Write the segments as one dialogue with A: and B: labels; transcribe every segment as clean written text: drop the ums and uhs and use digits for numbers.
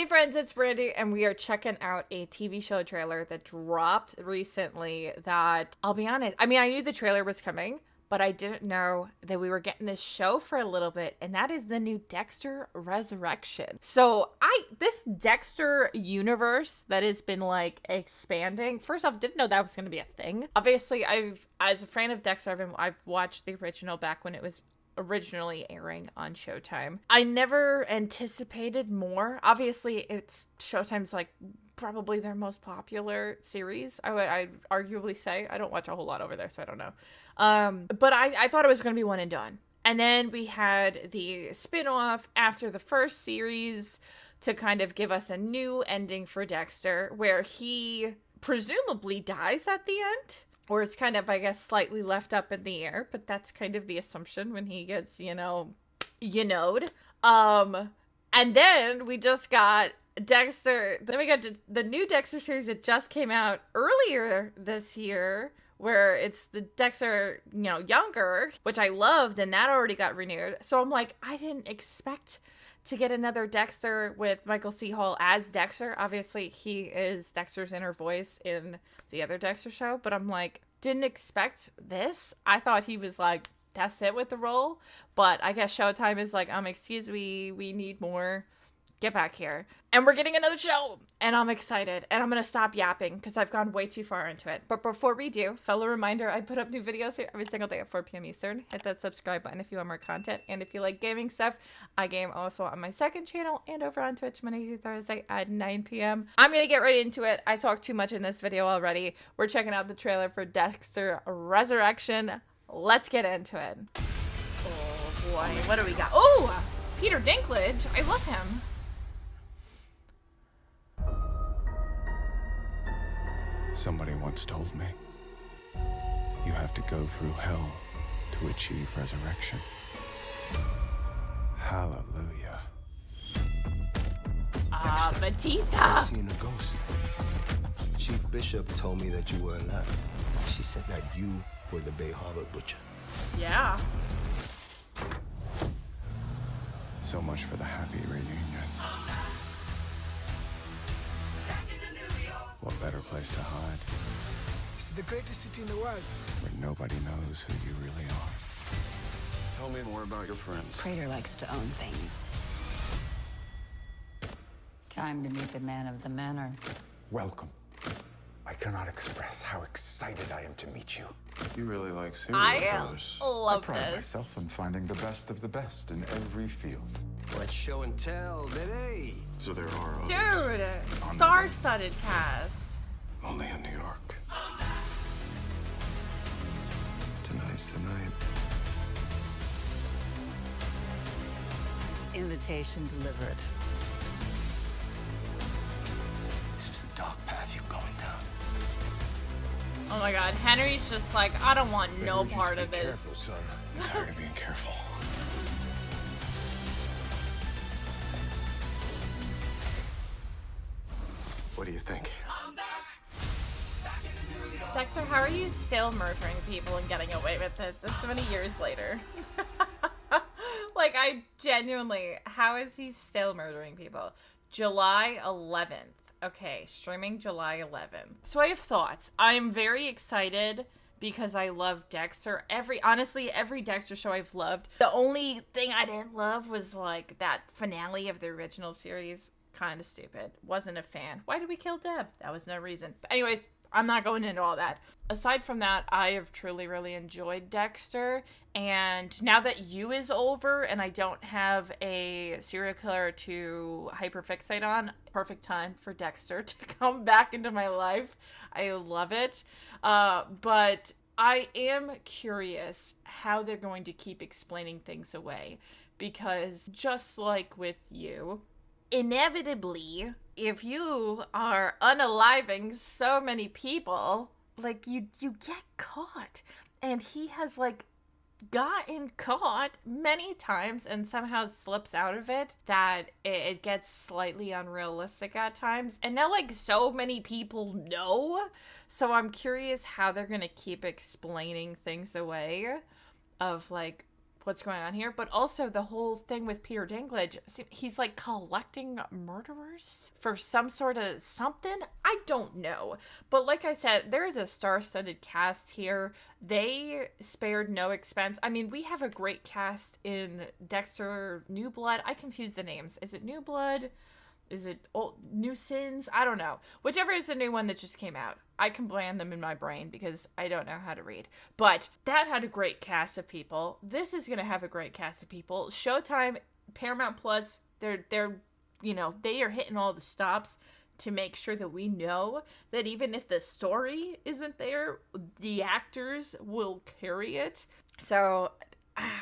A: Hey friends, it's Brandy, and we are checking out a TV show trailer that dropped recently that, I'll be honest, I mean, I knew the trailer was coming, but I didn't know that we were getting this show for a little bit, and that is the new Dexter Resurrection. So this Dexter universe that has been like expanding, first off, didn't know that was going to be a thing. Obviously, as a fan of Dexter, I've watched the original back when it was originally airing on Showtime. I never anticipated more. Obviously, it's Showtime's like probably their most popular series. I'd arguably say. I don't watch a whole lot over there, so I don't know. But I thought it was going to be one and done. And then we had the spin-off after the first series to kind of give us a new ending for Dexter, where he presumably dies at the end. Or it's kind of, I guess, slightly left up in the air, but that's kind of the assumption when he gets, you knowed. And then we just got Dexter. Then we got the new Dexter series that just came out earlier this year, where it's the Dexter, younger, which I loved, and that already got renewed. So I'm like, I didn't expect to get another Dexter with Michael C. Hall as Dexter. Obviously, he is Dexter's inner voice in the other Dexter show, but I'm like, didn't expect this. I thought he was like, that's it with the role. But I guess Showtime is like, excuse me, we need more. Get back here. And we're getting another show. And I'm excited. And I'm going to stop yapping because I've gone way too far into it. But before we do, fellow reminder, I put up new videos here every single day at 4 p.m. Eastern. Hit that subscribe button if you want more content. And if you like gaming stuff, I game also on my second channel and over on Twitch Monday through Thursday at 9 p.m. I'm going to get right into it. I talked too much in this video already. We're checking out the trailer for Dexter Resurrection. Let's get into it. Oh boy, what do we got? Oh, Peter Dinklage. I love him.
B: Somebody once told me, you have to go through hell to achieve resurrection. Hallelujah.
A: Batista.
C: I seen a ghost. Chief Bishop told me that you were alive. She said that you were the Bay Harbor butcher.
A: Yeah.
B: So much for the happy reunion. What better place to hide?
D: It's the greatest city in the world.
B: Where nobody knows who you really are.
E: Tell me more about your friends.
F: Prater likes to own things. Time to meet the man of the manor.
G: Welcome. I cannot express how excited I am to meet you.
E: You really like serial
A: I
E: killers.
A: love
G: I pride
A: this.
G: myself in finding the best of the best in every field.
C: Let's show and tell, baby.
E: So there are others.
A: Dude, star-studded cast.
B: Only in New York. Tonight's the night.
F: Invitation delivered.
C: This is the dark path you're going down.
A: Oh my god, Henry's just like, I don't want no
C: urge you
A: part
C: to
A: of
C: be
A: this.
C: careful, son.
B: I'm tired of being careful.
E: What do you think?
A: Dexter, how are you still murdering people and getting away with it this many years later? Like, I genuinely, how is he still murdering people? July 11th. Okay, streaming July 11th. So I have thoughts. I'm very excited because I love Dexter. Honestly, every Dexter show I've loved. The only thing I didn't love was like that finale of the original series. Kind of stupid. Wasn't a fan. Why did we kill Deb? That was no reason. But anyways, I'm not going into all that. Aside from that, I have truly, really enjoyed Dexter. And now that You is over and I don't have a serial killer to hyperfixate on, perfect time for Dexter to come back into my life. I love it. But I am curious how they're going to keep explaining things away. Because just like with You, inevitably, if you are unaliving so many people, like you get caught. And he has like gotten caught many times and somehow slips out of it, that it gets slightly unrealistic at times. And now like so many people know, so I'm curious how they're gonna keep explaining things away of like what's going on here, but also the whole thing with Peter Dinklage. He's like collecting murderers for some sort of something. I don't know. But like I said, there is a star-studded cast here. They spared no expense. I mean, we have a great cast in Dexter New Blood. I confuse the names. Is it New Blood? Is it old, New Sins? I don't know. Whichever is the new one that just came out. I can blame them in my brain because I don't know how to read. But that had a great cast of people. This is going to have a great cast of people. Showtime, Paramount Plus, they're you know, they are hitting all the stops to make sure that we know that even if the story isn't there, the actors will carry it. So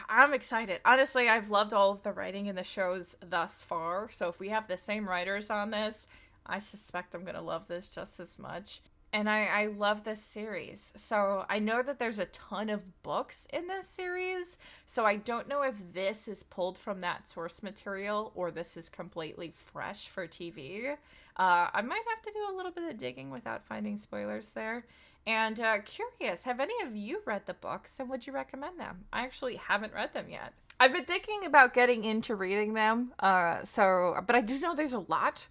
A: I'm excited. Honestly, I've loved all of the writing in the shows thus far. So if we have the same writers on this, I suspect I'm going to love this just as much. And I love this series. So I know that there's a ton of books in this series. So I don't know if this is pulled from that source material or this is completely fresh for TV. I might have to do a little bit of digging without finding spoilers there. And curious, have any of you read the books and would you recommend them? I actually haven't read them yet. I've been thinking about getting into reading them. But I do know there's a lot.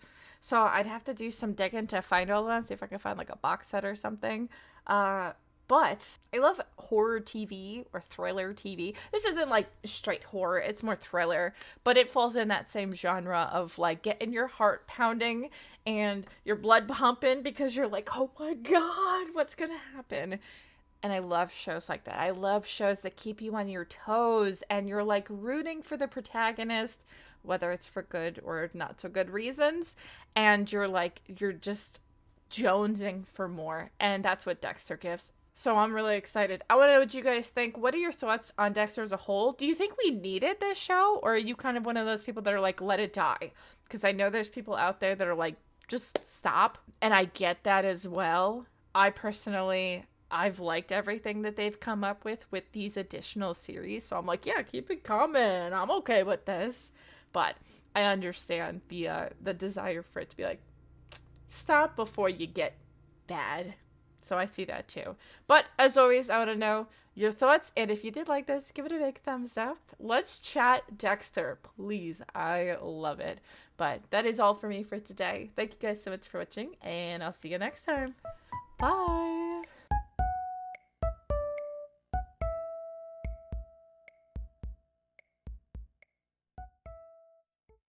A: So I'd have to do some digging to find all of them, see if I can find like a box set or something. But I love horror TV or thriller TV. This isn't like straight horror, it's more thriller, but it falls in that same genre of like getting your heart pounding and your blood pumping because you're like, oh my God, what's gonna happen? And I love shows like that. I love shows that keep you on your toes and you're like rooting for the protagonist, whether it's for good or not so good reasons. And you're just jonesing for more. And that's what Dexter gives. So I'm really excited. I want to know what you guys think. What are your thoughts on Dexter as a whole? Do you think we needed this show? Or are you kind of one of those people that are like, let it die? Because I know there's people out there that are like, just stop. And I get that as well. I personally, I've liked everything that they've come up with these additional series. So I'm like, yeah, keep it coming. I'm okay with this. But I understand the desire for it to be like, stop before you get bad. So I see that too. But as always, I want to know your thoughts. And if you did like this, give it a big thumbs up. Let's chat Dexter, please. I love it. But that is all for me for today. Thank you guys so much for watching. And I'll see you next time. Bye.